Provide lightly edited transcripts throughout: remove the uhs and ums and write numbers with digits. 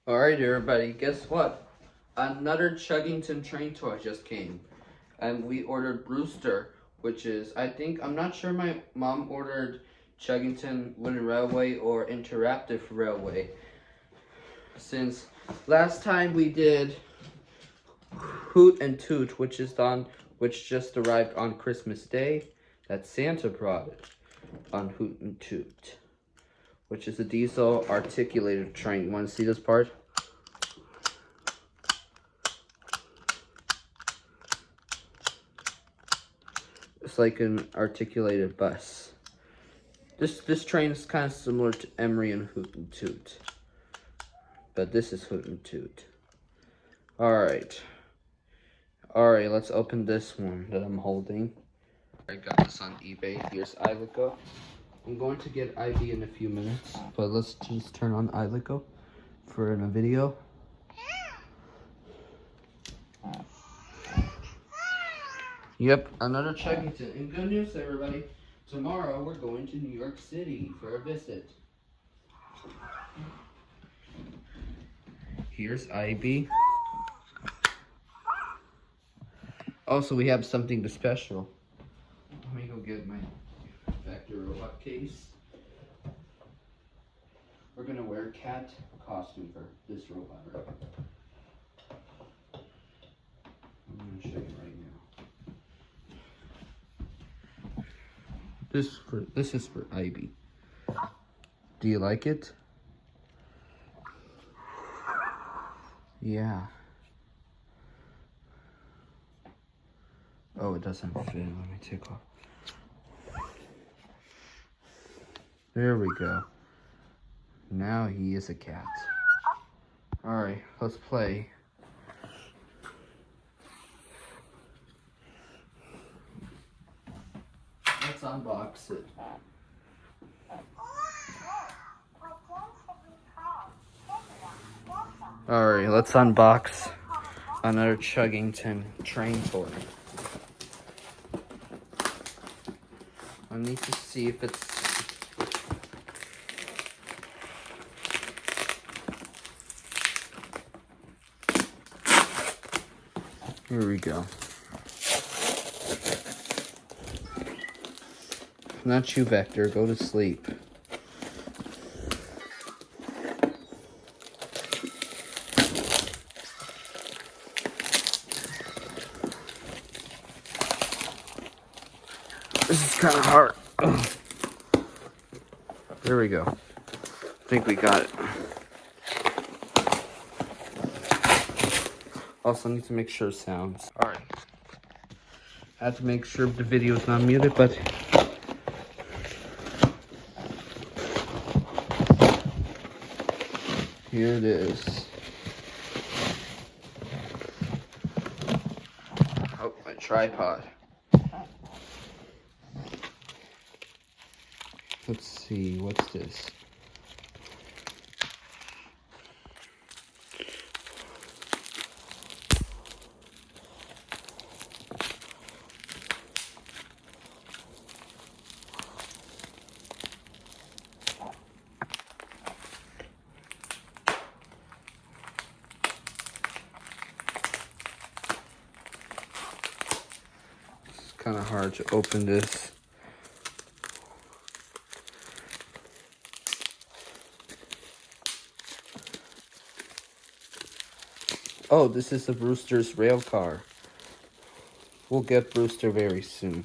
Alright everybody, guess what? Another Chuggington train toy just came. And we ordered Brewster, which is, I'm not sure my mom ordered Chuggington Wooden Railway or Interactive Railway. Since last time we did Hoot and Toot, which just arrived on Christmas Day, that Santa brought it on Hoot and Toot, which is a diesel articulated train. You want to see this part? It's like an articulated bus. This train is kind of similar to Emery and Hoot and Toot, but this is Hoot and Toot. Alright, let's open this one that I'm holding. I got this on eBay. Here's iLico. I'm going to get IV in a few minutes, but let's just turn on iLico for a video. Yep, another Chuggington. And good news, everybody. Tomorrow we're going to New York City for a visit. Here's Ivy. Also, we have something special. Let me go get my Vector robot case. We're gonna wear a cat costume for this robot. I'm gonna show you right now. This is for Ivy. Do you like it? Yeah. Oh, it doesn't fit. Let me take off. There we go. Now he is a cat. Alright, let's play. Let's unbox it. Alright, let's unbox another Chuggington train toy. I need to see if it's... Here we go. Not you, Vector. Go to sleep. This is kind of hard. Ugh. There we go. I think we got it. Also, I need to make sure it sounds. Alright. I have to make sure the video is not muted, but... Here it is. Oh, my tripod. Let's see, what's this? It's kind of hard to open this. Oh, this is a Brewster's rail car. We'll get Brewster very soon.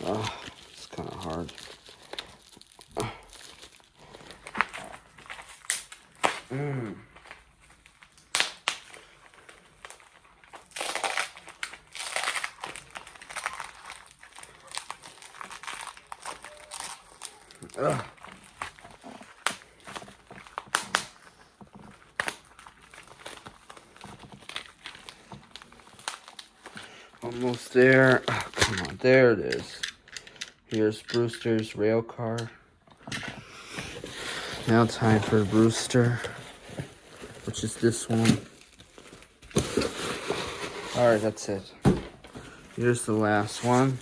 Oh, it's kind of hard. Ugh. Almost there. Oh, come on, there it is. Here's Brewster's rail car. Now time for Brewster, which is this one. Alright, that's it. Here's the last one.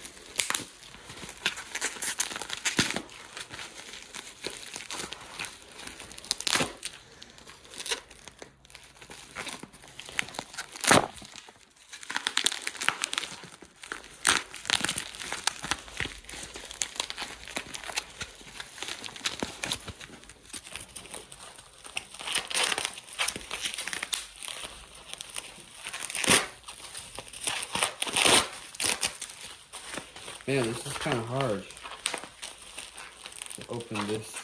Man, this is kind of hard to open this.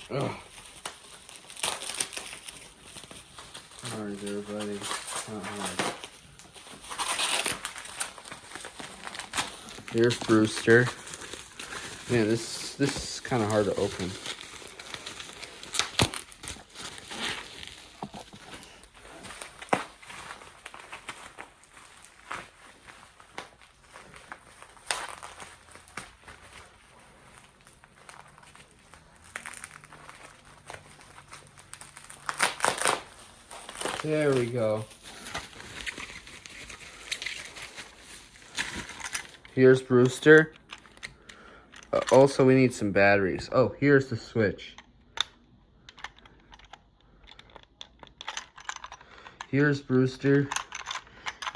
Ugh. Alright, everybody. Not hard. Here's Brewster. Man, this is kind of hard to open. There we go. Here's Brewster. Also, we need some batteries. Oh, here's the switch. Here's Brewster.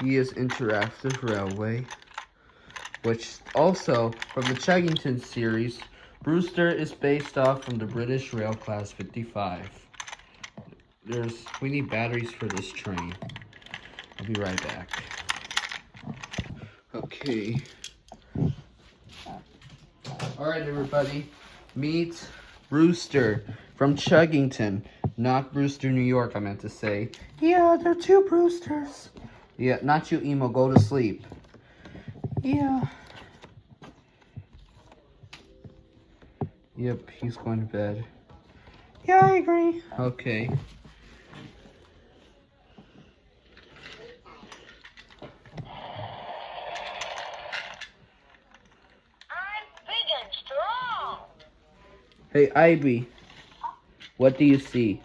He is Interactive Railway, which also, from the Chuggington series, Brewster is based off from the British Rail Class 55. We need batteries for this train. I'll be right back. Okay. Alright, everybody. Meet Brewster from Chuggington. Not Brewster, New York, I meant to say. Yeah, there are two Brewsters. Yeah, not you, Emo. Go to sleep. Yeah. Yep, he's going to bed. Yeah, I agree. Okay. Hey, Ivy, what do you see?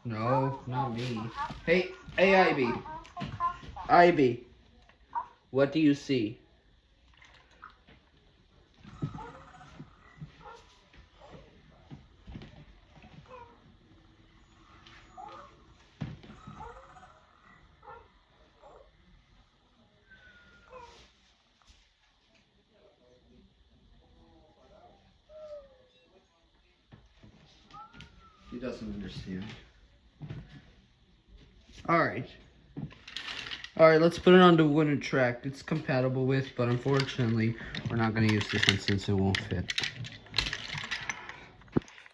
No, not me. Hey, Ivy. Ivy, what do you see? He doesn't understand. Alright. Alright, let's put it on the wooden track it's compatible with, but unfortunately, we're not going to use this one since it won't fit.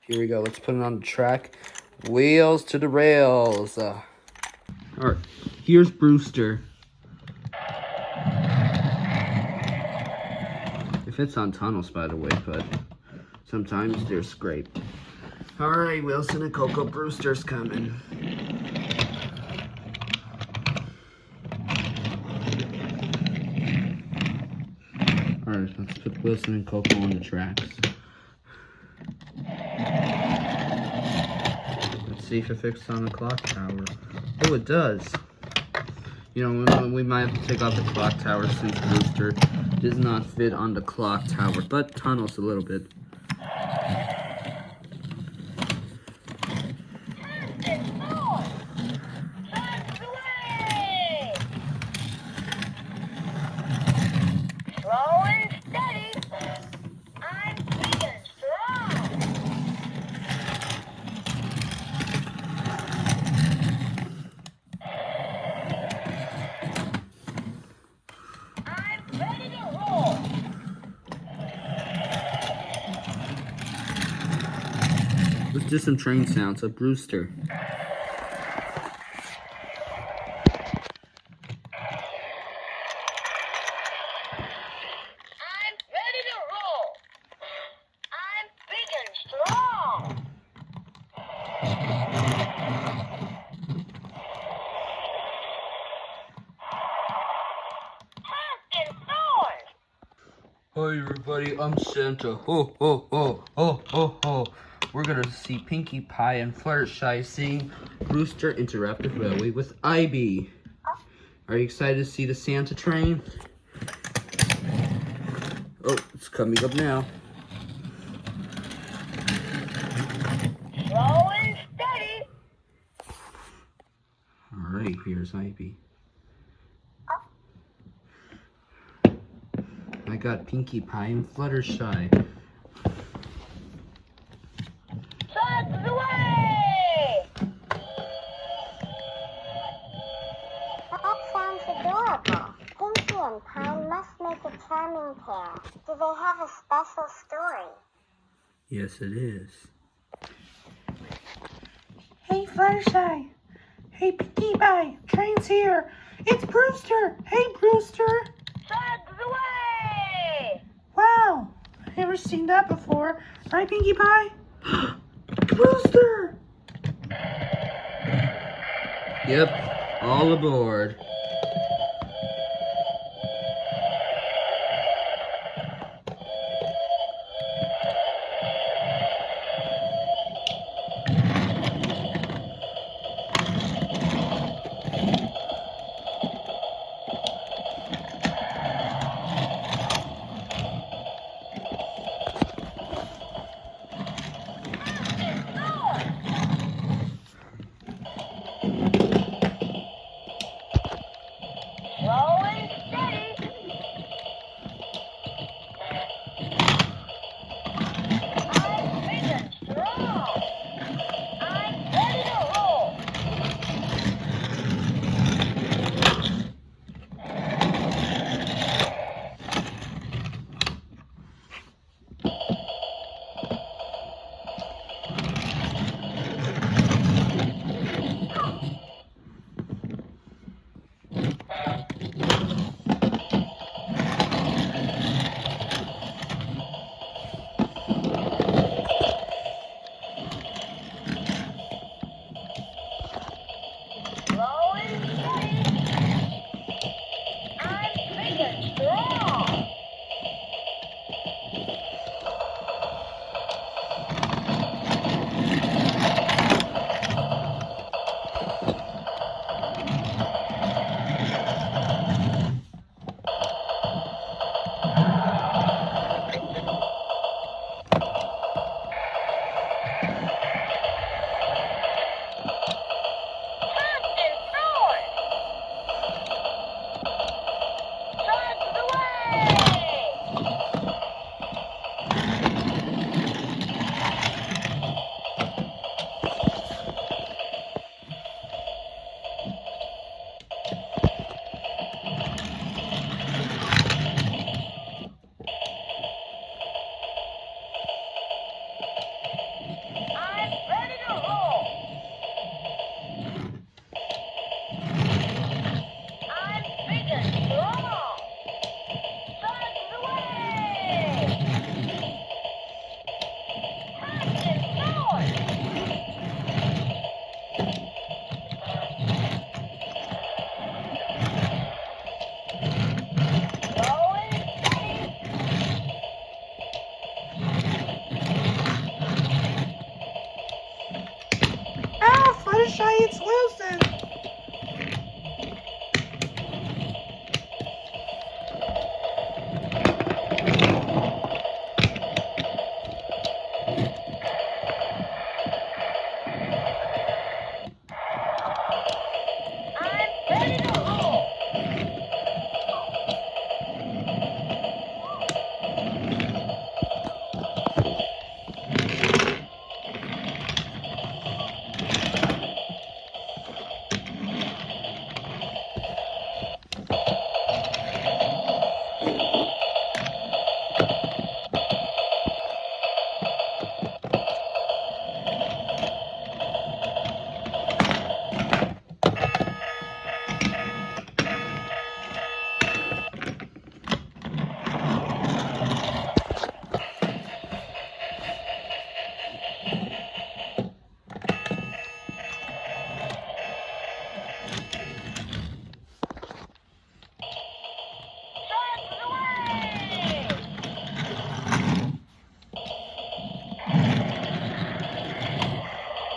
Here we go. Let's put it on the track. Wheels to the rails. Alright, here's Brewster. It fits on tunnels, by the way, but sometimes they're scraped. Alright, Wilson and Coco, Brewster's coming. Alright, let's put Wilson and Coco on the tracks. Let's see if it fits on the clock tower. Oh, it does. You know, we might have to take off the clock tower since Brewster does not fit on the clock tower, but tunnels a little bit. Let's do some train sounds of Brewster. I'm ready to roll. I'm big and strong. Pumpkin thorns. Hi everybody, I'm Santa. Ho ho ho ho ho ho. we're gonna see Pinkie Pie and Fluttershy seeing Brewster Interactive Railway with Ivy. Are you excited to see the Santa train? Oh, it's coming up now. Slow and steady. Alright, here's Ivy. I got Pinkie Pie and Fluttershy. Chug away! That sounds adorable. Pinkie and Pie must make a charming pair. Do they have a special story? Yes, it is. Hey, Fluttershy. Hey, Pinkie Pie. Train's here. It's Brewster. Hey, Brewster. Chug away! Wow. I've never seen that before. Right, Pinkie Pie? Brewster. Yep, all aboard.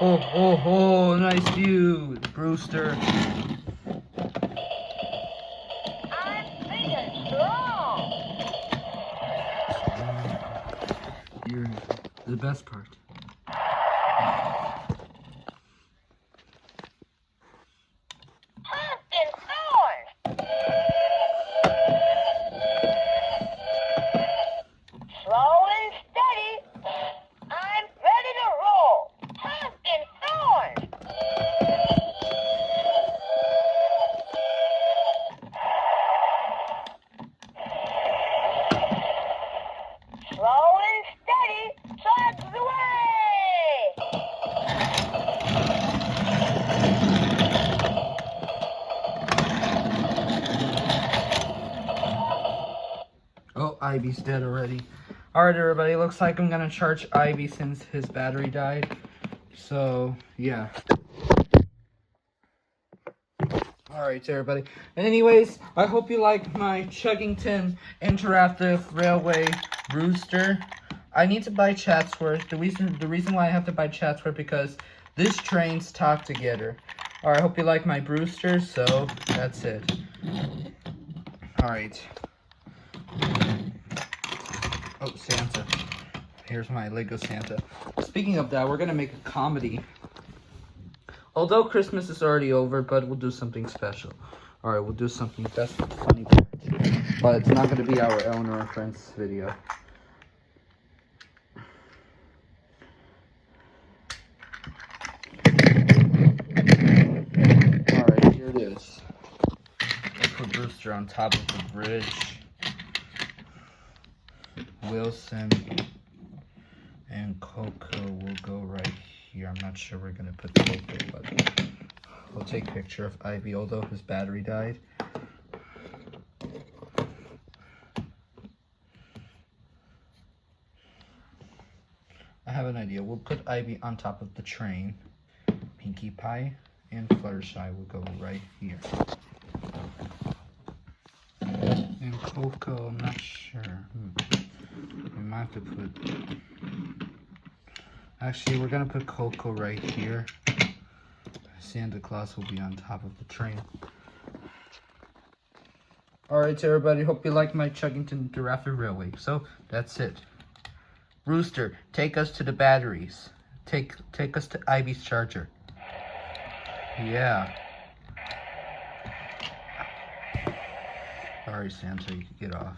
Oh, nice view, Brewster. I'm big and strong. You're the best part. Pumpkin thorns. Slow and steady. I'm ready to roll. Pumpkin thorns. Slow and steady. Chugs away. Oh, Ivy's dead already. Alright, everybody. Looks like I'm gonna charge Ivy since his battery died. So, yeah. Alright, everybody. And anyways, I hope you like my Chuggington Interactive Railway Brewster. I need to buy Chatsworth. The reason why I have to buy Chatsworth because these trains talk together. Alright, I hope you like my Brewster. So, that's it. Alright. Oh, Santa. Here's my Lego Santa. Speaking of that, we're gonna make a comedy. Although Christmas is already over, but we'll do something special. Alright, we'll do something, that's the funny part. But it's not gonna be our Elinor and Friends video. Alright, here it is. We'll put Brewster on top of the bridge. Wilson and Coco will go right here. I'm not sure we're gonna put Coco, but we'll take a picture of Ivy, although his battery died. I have an idea. We'll put Ivy on top of the train. Pinkie Pie and Fluttershy will go right here. And Coco, I'm not sure. We might have to put... Actually, we're gonna put Coco right here. Santa Claus will be on top of the train. Alright, everybody. Hope you like my Chuggington Interactive Railway. So, that's it. Brewster, take us to the batteries. Take us to Ivy's charger. Yeah. Sorry, Santa, you can get off.